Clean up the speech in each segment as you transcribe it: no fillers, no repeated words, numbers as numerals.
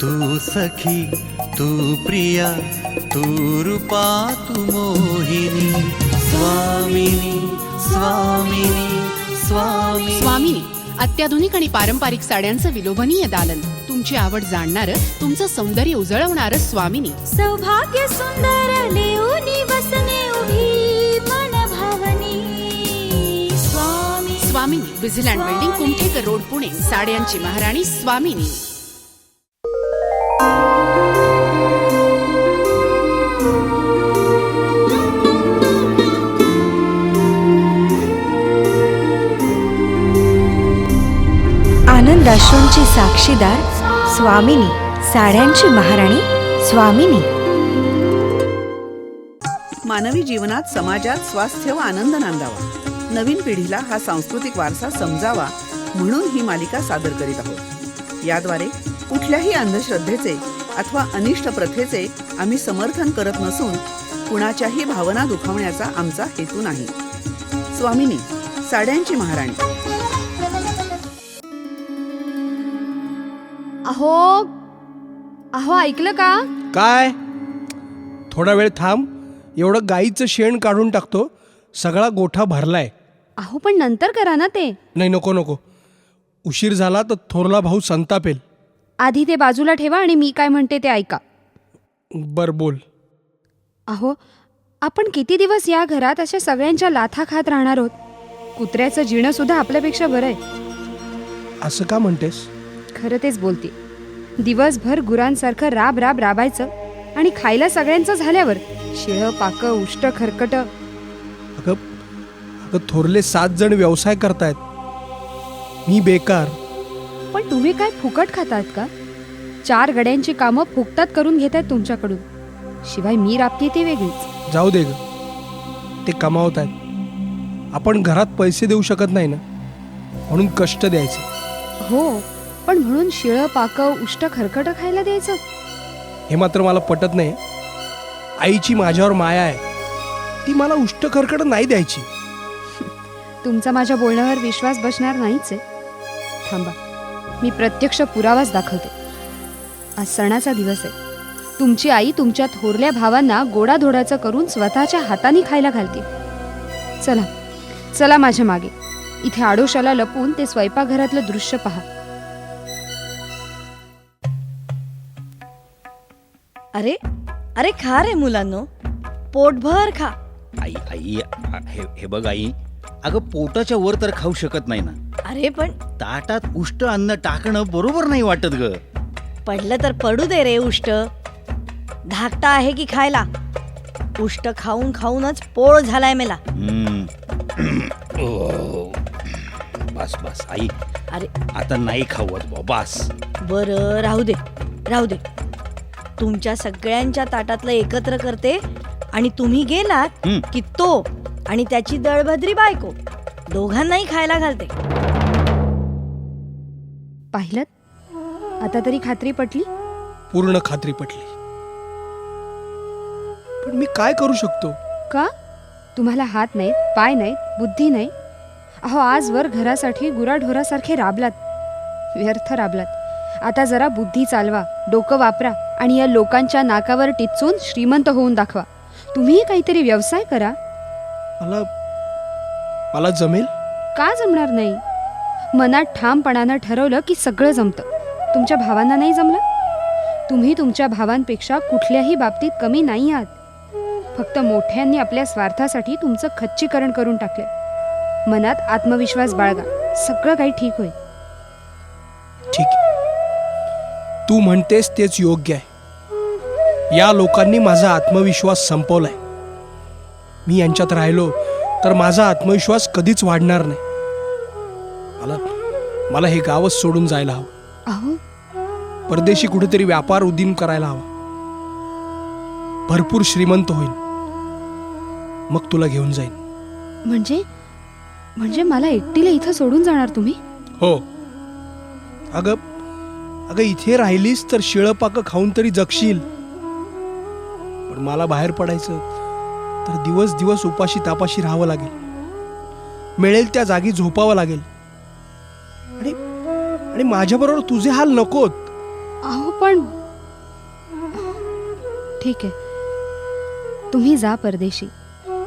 तू सखी, तू प्रिया, तू रूपा, तू मोहिनी. स्वामिनी, स्वामिनी, स्वामी. स्वामिनी अत्याधुनिक आणि पारंपरिक साड्यांचं विलोभनीय दालन. तुमची आवड जाणणारं, तुमचं सौंदर्य उजळवणारं स्वामिनी. सौभाग्य सुंदर लेऊनी वसने उभी मन भावनी. स्वामिनी विझिलँड बिल्डिंग, कुमठेकर रोड, पुणे. साड्यांची महाराणी स्वामिनी. आनंदाश्रूंची साक्षीदार स्वामिनी, साड्यांची महाराणी स्वामिनी. मानवी जीवनात, समाजात स्वास्थ्य व आनंद नांदावा, नवीन पिढीला हा सांस्कृतिक वारसा समजावा म्हणून ही मालिका सादर करीत आहोत. याद्वारे कुठल्याही अंधश्रद्धेचे अथवा अनिष्ट प्रथेचे आम्ही समर्थन करत नसून कुणाच्याही भावना दुखावण्याचा आमचा हेतू नाही. स्वामिनी, साड्यांची महाराणी. अहो अहो ऐकलं का? काय? थोडा वेळ थांब, एवढं गाईचं शेण काढून टाकतो, सगळा गोठा भरलाय. अहो पण नंतर करा ना ते. नाही, नको नको, उशीर झाला तर थोरला भाऊ संतापेल. आधी ते बाजूला ठेवा आणि मी काय म्हणते ते ऐका. बर बोल. अहो आपण किती दिवस या घरात अशा सगळ्यांच्या लाथा खात राहणार आहोत? कुत्र्याचं जिणं सुद्धा आपल्यापेक्षा बरं आहे. असं का म्हणतेस? खरं तेच बोलते. दिवसभर गुरांसारखं राब राब राबायचं आणि खायला सगळ्यांचं झाल्यावर शिळं पाकं, उष्ट खरकट. अगं अगं थोरले 7 जण व्यवसाय करतायत, मी बेकार. पण तुम्ही काय फुकट खातात का? 4 गड्यांची कामं फुकटात करून घेत आहेत तुमच्याकडून. शिवाय मी राबते ते वेगळीच. जाऊ दे ग, ते कमावत आहेत. आपण घरात पैसे देऊ शकत नाही ना, म्हणून कष्ट द्यायचे. हो, पण म्हणून शिळं पाकं, उष्ट खरकट खायला द्यायचं? हे मात्र मला पटत नाही. आईची माझ्यावर माया आहे, ती मला उष्ट खरकट नाही द्यायची. तुमचा माझ्या बोलण्यावर विश्वास बसणार नाहीच आहे. थांबा, मी प्रत्यक्ष पुरावाच दाखवते. आज सणाचा दिवस आहे. तुमची आई तुमच्या थोरल्या भावांना गोडाधोडाचं करून स्वतःच्या हाताने खायला घालते. चला चला माझ्या मागे. इथे आडोशाला लपून ते स्वयंपाकघरातलं दृश्य पहा. अरे अरे खा रे मुलांनो, पोटभर खा. आई आई हे बघ आई, अगं पोटाच्या वर तर खाऊ शकत नाही ना. अरे पण ताटात उष्ट अन्न टाकणं बरोबर नाही वाटत ग. पडलं तर पडू दे रे उष्ट. धाकटा आहे की खायला? उष्ट खाऊन खाऊनच पोळ झालाय मेला. बस बस आई, अरे आता नाही खाऊत बस. बरं राहू दे राहू दे. तुमच्या सगळ्यांच्या ताटातलं एकत्र करते आणि तुम्ही गेलात की तो आणि त्याची दळभद्री बायको दोघांनाही खायला घालते. पाहिलं? आता तरी खात्री पटली? पूर्ण खात्री पटली. पण मी काय करू शकतो? का? तुम्हाला हात नाहीत, पाय नाहीत, बुद्धी नाही? अहो आजवर घरासाठी गुराढोरासारखे राबलात, व्यर्थ राबलात. आता जरा बुद्धी चालवा, डोकं वापरा आणि या लोकांच्या नाकावर टिचून श्रीमंत होऊन दाखवा. तुम्ही काहीतरी व्यवसाय करा. मला जमेल? का जमणार नाही? मनात ठामपणानं ठरवलं की सगळं जमतं. तुमच्या भावांना नाही जमलं? तुम्ही तुमच्या भावांपेक्षा कुठल्याही बाबतीत कमी नाही आहात. फक्त मोठ्यांनी आपल्या स्वार्थासाठी तुमचं खच्चीकरण करून टाकलं. मनात आत्मविश्वास बाळगा, सगळं काही ठीक होईल. ठीक आहे, तू म्हणतेस तेच योग्य आहे. या लोकांनी माझा आत्मविश्वास संपवलाय. मी यांच्यात राहिलो तर माझा आत्मविश्वास कधीच वाढणार नाही. मला हे गावच सोडून जायला हवं. अहो, परदेशी कुठेतरी व्यापार उदीम करायला हवा. भरपूर श्रीमंत होईन, मग तुला घेऊन जाईन. म्हणजे मला एकटीला इथं सोडून जाणार तुम्ही? हो. अगं इथे राहिलीस तर शिळपाकं खाऊन तरी जगशील. पण मला बाहेर पडायचं तर दिवस दिवस उपाशी तापाशी राहावं लागेल. मिळेल त्या जागी झोपावं लागेल. आणि माझ्याबरोबर तुझे हाल नकोत. अहो पण ठीक आहे, तुम्ही जा परदेशी,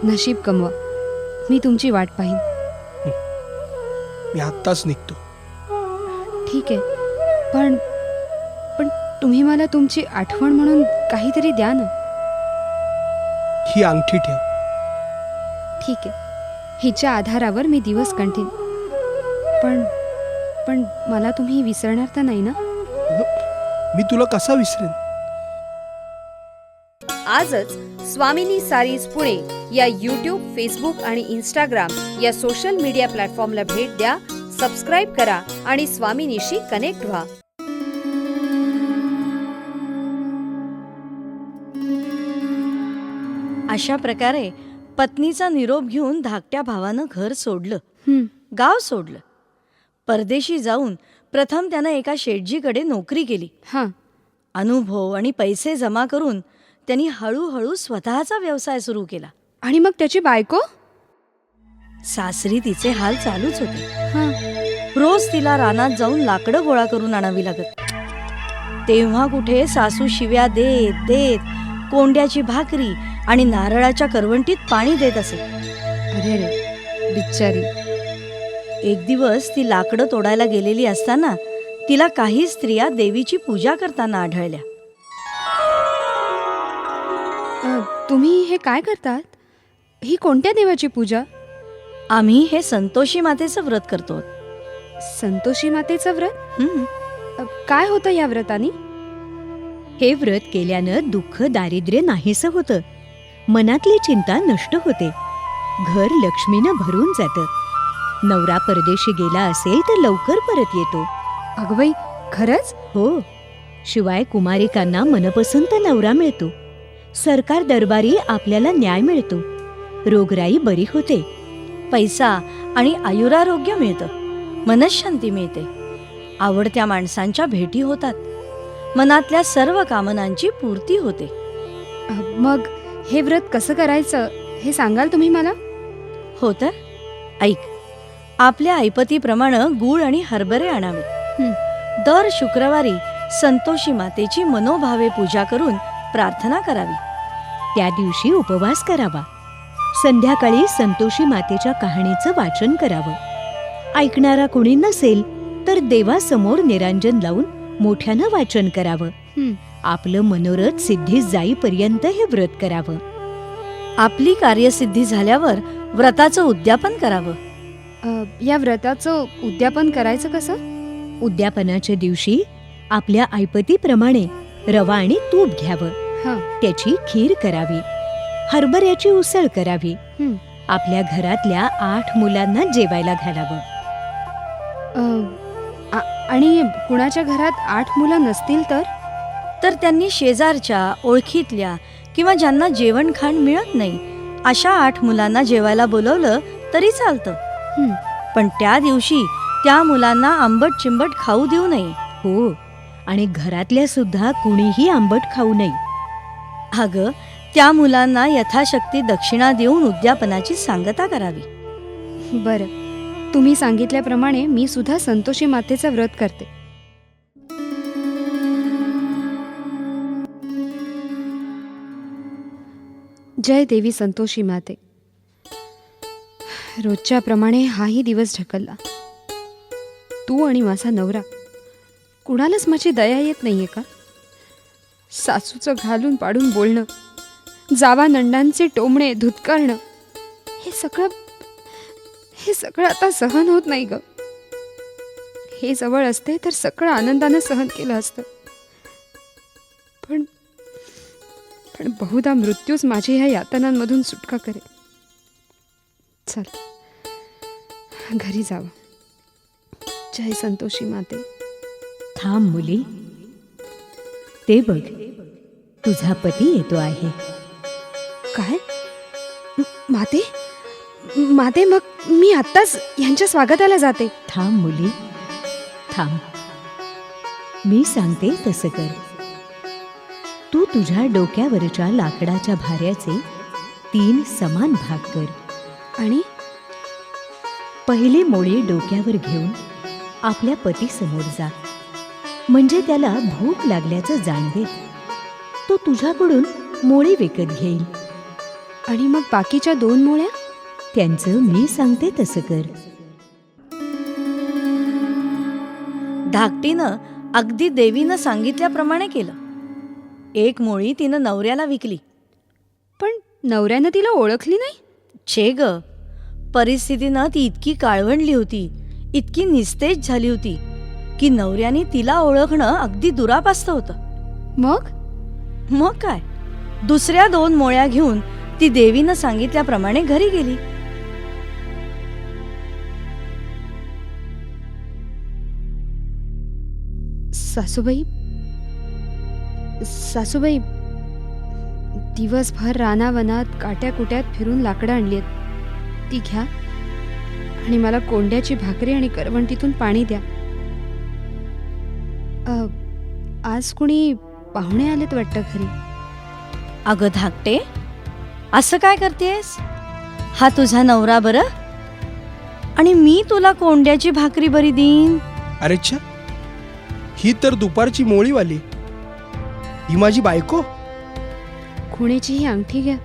नशीब कमवा. मी तुमची वाट पाहीन. मी आत्ताच निघतो. ठीक आहे, पण पण तुम्ही मला तुमची आठवण म्हणून काहीतरी द्या ना. ही अंगठी ठेव. ठीक आहे, हिच्या आधारावर मी दिवस कंठीन. पण पण मला तुम्ही विसरणार तर नाही ना? मी तुला कसा विसरेन? आजच स्वामिनी सारीज पुणे या यूट्यूब, फेसबुक आणि इंस्टाग्राम या सोशल मीडिया प्लॅटफॉर्मला भेट द्या, सबस्क्राईब करा आणि स्वामिनीशी कनेक्ट व्हा. अशा प्रकारे पत्नीचा निरोप घेऊन धाकट्या भावानं घर सोडलं, गाव सोडलं. परदेशी जाऊन प्रथम त्यानं एका शेटजीकडे नोकरी केली. हां. अनुभव आणि पैसे जमा करून त्यांनी हळूहळू स्वतःचा व्यवसाय सुरू केला. आणि मग त्याची बायको? सासरी तिचे हाल चालूच होते. हां. रोज तिला रानात जाऊन लाकडं गोळा करून आणावी लागत. तेव्हा कुठे सासू शिव्या देत देत कोंड्याची भाकरी आणि नारळाच्या करवंटीत पाणी देत असे. अरे रे बिचारी. एक दिवस ती लाकडं तोडायला गेलेली असताना तिला काही स्त्रिया देवीची पूजा करताना आढळल्या. तुम्ही हे काय करतात? ही कोणत्या देवाची पूजा? आम्ही हे संतोषी मातेचं व्रत करतो. संतोषी मातेचं व्रत? काय होतं या व्रतानी? हे व्रत केल्यानं दुःख दारिद्र्य नाहीसं होतं, मनातली चिंता नष्ट होते, घर लक्ष्मीनं भरून जातं. नवरा परदेशी गेला असेल तर लवकर परत येतो. अगं बाई, खरंच? हो. शिवाय कुमारिकांना मनपसंत नवरा मिळतो. सरकार दरबारी आपल्याला न्याय मिळतो. रोगराई बरी होते. पैसा आणि आयुरारोग्य मिळतं. मनःशांती मिळते. आवडत्या माणसांच्या भेटी होतात. मनातल्या सर्व कामनांची पूर्ती होते. मग हे व्रत कसं करायचं हे सांगाल तुम्ही मला? हो तर ऐक. आपल्या ऐपतीप्रमाणे गूळ आणि हरभरे आणावे. दर शुक्रवारी संतोषी मातेची मनोभावे पूजा करून प्रार्थना करावी. त्या दिवशी उपवास करावा. संध्याकाळी संतोषी मातेच्या कहाणीचं वाचन करावं. ऐकणारा कोणी नसेल तर देवासमोर निरांजन लावून मोठ्यानं वाचन करावं. आपलं मनोरथ सिद्धीस जाईपर्यंत हे व्रत करावं. आपली कार्यसिद्धी झाल्यावर व्रताचं उद्यापन करावं. या व्रताचं उद्यापन करायचं कसं? उद्यापनाच्या दिवशी आपल्या ऐपतीप्रमाणे रवा आणि तूप घ्यावं. त्याची खीर करावी. हरभऱ्याची उसळ करावी. आपल्या घरातल्या 8 मुलांना जेवायला घालावं. आणि कुणाच्या घरात 8 मुलं नसतील तर त्यांनी शेजारच्या, ओळखीतल्या किंवा ज्यांना जेवण खाण मिळत नाही अशा 8 मुलांना जेवायला बोलवलं तरी चालतं. पण त्या दिवशी त्या मुलांना आंबट चिंबट खाऊ देऊ नये. हो. आणि घरातल्या सुद्धा कुणीही आंबट खाऊ नये. अगं, त्या मुलांना यथाशक्ती दक्षिणा देऊन उद्यापनाची सांगता करावी. बरं, तुम्ही सांगितल्याप्रमाणे मी सुद्धा संतोषी मातेचं व्रत करते. जय देवी संतोषी माते. रोजच्या प्रमाणे हाही दिवस ढकलला. तू आणि माझा नवरा, कुणालाच माझी दया येत नाहीये का? सासूचं घालून पाडून बोलणं, जावा नंडांचे टोमणे धुतकारणं, हे सगळं आता सहन होत नाही ग. हे जवळ असते तर सगळं आनंदानं सहन केलं असतं. पण बहुधा मृत्यूच माझी ह्या यातनांमधून सुटका करेल. चल घरी जावं. जय संतोषी माते. थांब मुली, ते बघ, तुझा पती येतो आहे. काय? माते माते, मग मी आत्ताच यांच्या स्वागताला जाते. थांब मुली, थांब. मी सांगते तसं कर. तू तुझ्या डोक्यावरच्या लाकडाच्या भाऱ्याचे 3 समान भाग कर. आणि पहिली मोळी डोक्यावर घेऊन आपल्या पतीसमोर जा. म्हणजे त्याला भूक लागल्याचं जाणवेल. तो तुझ्याकडून मोळी विकत घेईल. आणि मग बाकीच्या 2 मोळ्या? त्यांचं मी सांगते तसं कर. धाकटीनं अगदी देवीनं सांगितल्याप्रमाणे केलं. 1 मोळी तिनं नवऱ्याला विकली. पण नवऱ्यानं तिला ओळखली नाही? छे ग, परिस्थितीनं ती इतकी काळवंडली होती, इतकी निस्तेज झाली होती की नवऱ्याने तिला ओळखणं अगदी दुरापास्त होतं. मग काय, दुसऱ्या 2 मोळ्या घेऊन ती देवीनं सांगितल्याप्रमाणे घरी गेली. सासूबाई, सासूबाई, दिवसभर रानावनात काट्याकुट्यात फिरून लाकडं आणलीत. ती घ्या आणि मला कोंड्याची भाकरी आणि करवंटीतून पाणी द्या. आज कुणी पाहुणे आलेत वाटतं घरी. अगं धाकटे, असं काय करतेस? हा तुझा नवरा बरं, आणि मी तुला कोंड्याची भाकरी बरी देईन. अरे छा, ही तर दुपारची मोळीवाली. ही माझी बायको. खुणेची ही अंगठी घ्या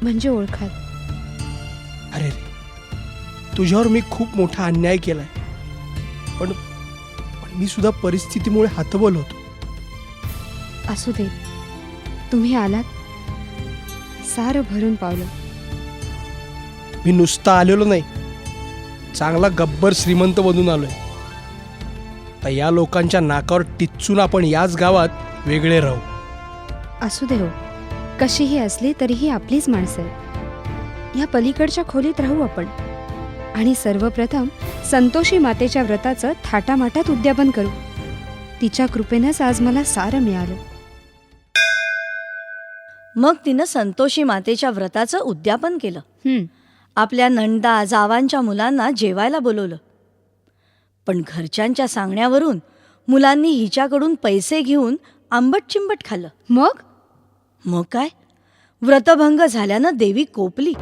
म्हणजे ओळखाल. अरे रे, तुझ्यावर मी खूप मोठा अन्याय केलाय, पण मी सुद्धा परिस्थितीमुळे हतबल होतो. असू दे, तुम्ही आलात, सारं भरून पावलं. मी नुसता आलेलो नाही, चांगला गब्बर श्रीमंत बनून आलोय. तर या लोकांच्या नाकावर टिच्चून आपण याच गावात वेगळे राहू. असू दे हो, कशीही असली तरीही आपलीच माणसं आहे. या पलीकडच्या खोलीत राहू आपण, आणि सर्वप्रथम संतोषी मातेच्या व्रताचं थाटामाटात उद्यापन करू. तिच्या कृपेनंच आज मला सारं मिळालं. मग तिनं संतोषी मातेच्या व्रताचं उद्यापन केलं. आपल्या नंदा जावांच्या मुलांना जेवायला बोलवलं. पण घरच्यांच्या सांगण्यावरून मुलांनी हिच्याकडून पैसे घेऊन आंबट चिंबट खाल्लं. मग काय, व्रतभंग झाल्यानं देवी कोपली.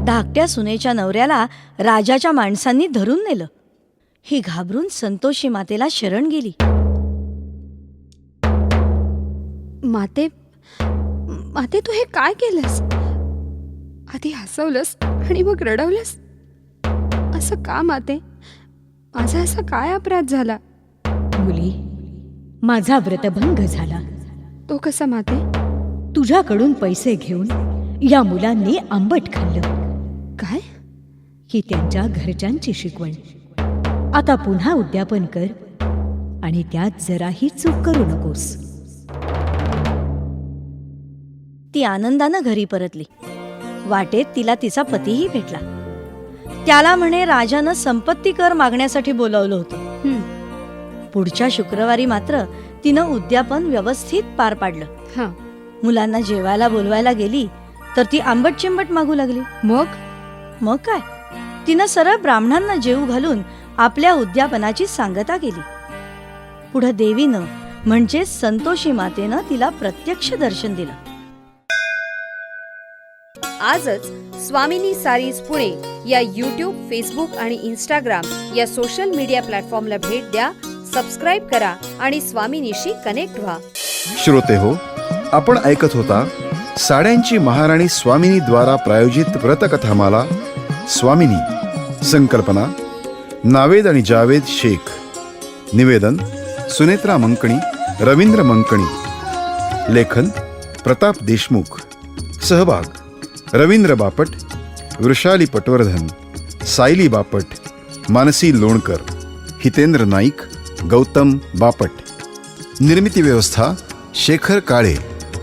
धाकट्या सुनेच्या नवऱ्याला राजाच्या माणसांनी धरून नेलं. ही घाबरून संतोषी मातेला शरण गेली. माते, माते, तू हे काय केलंस? आधी हसवलंस आणि मग रडवलंस. असं का माते? माझा असा काय अपराध झाला? मुली, माझा व्रतभंग झाला. तो कसा माते? तुझ्याकडून पैसे घेऊन या मुलांनी आंबट खाल्लं. काय? ही त्यांच्या घरच्यांची शिकवण. आता पुन्हा उद्यापन कर आणि त्यात जराही चूक करू नकोस. ती आनंदानं घरी परतली. वाटेत तिला तिचा पतीही भेटला. त्याला म्हणे राजानं संपत्ती कर मागण्यासाठी बोलावलं होतं. पुढच्या शुक्रवारी मात्र तिनं उद्यापन व्यवस्थित पार पाडलं. मुलांना जेवायला बोलवायला गेली तर ती आंबट चिंबट मागू लागली. मग काय, तिनं सरळ ब्राह्मणांना जेवू घालून आपल्या उद्यापनाची सांगता केली. पुढं देवीनं म्हणजे संतोषी मातेनं तिला प्रत्यक्ष दर्शन दिलं. आजच स्वामिनी सारीज पुणे या यूट्यूब, फेसबुक आणि इंस्टाग्राम या सोशल मीडिया प्लॅटफॉर्मला भेट द्या, सबस्क्राईब करा आणि स्वामिनीशी कनेक्ट व्हा. श्रोते हो, आपण ऐकत होता साड्यांची महाराणी स्वामिनी द्वारा प्रायोजित व्रतकथामाला स्वामिनी. संकल्पना नावेद आणि जावेद शेख. निवेदन सुनेत्रा मंकणी, रवींद्र मंकणी. लेखन प्रताप देशमुख. सहभाग रवींद्र बापट, वृषाली पटवर्धन, सायली बापट, मानसी लोणकर, हितेंद्र नाईक, गौतम बापट. निर्मिती व्यवस्था शेखर काळे.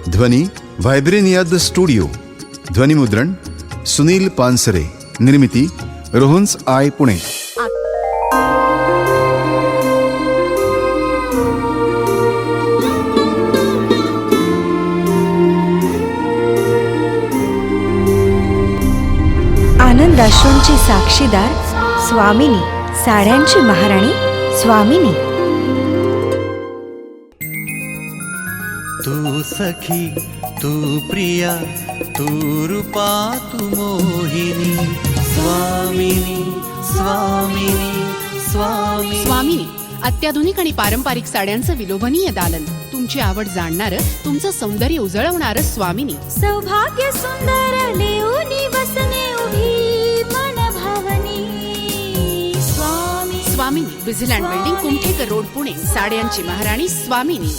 ध्वनी व्हायब्रेनिया स्टुडिओ. ध्वनिमुद्रण सुनील पानसरे. निर्मिती रोहन्स आय पुणे. आनंदाश्रूंची साक्षीदार स्वामिनी, साड्यांची महाराणी स्वामिनी. तू सखी, तू प्रिया, तू रूपा, तू मोहिनी. स्वामिनी, स्वामिनी, स्वामिनी. स्वामिनी अत्याधुनिक आणि पारंपरिक साड्यांचं विलोभनीय दालन, तुमची आवड जाणणारं, तुमचं सौंदर्य उजळवणारं स्वामिनी. सौभाग्य सुंदर लेऊनी वसने उभी मन भावनी स्वामी. स्वामिनी, विझिलँड बिल्डिंग, कुमठेकर रोड, पुणे. साड्यांची महाराणी स्वामिनी.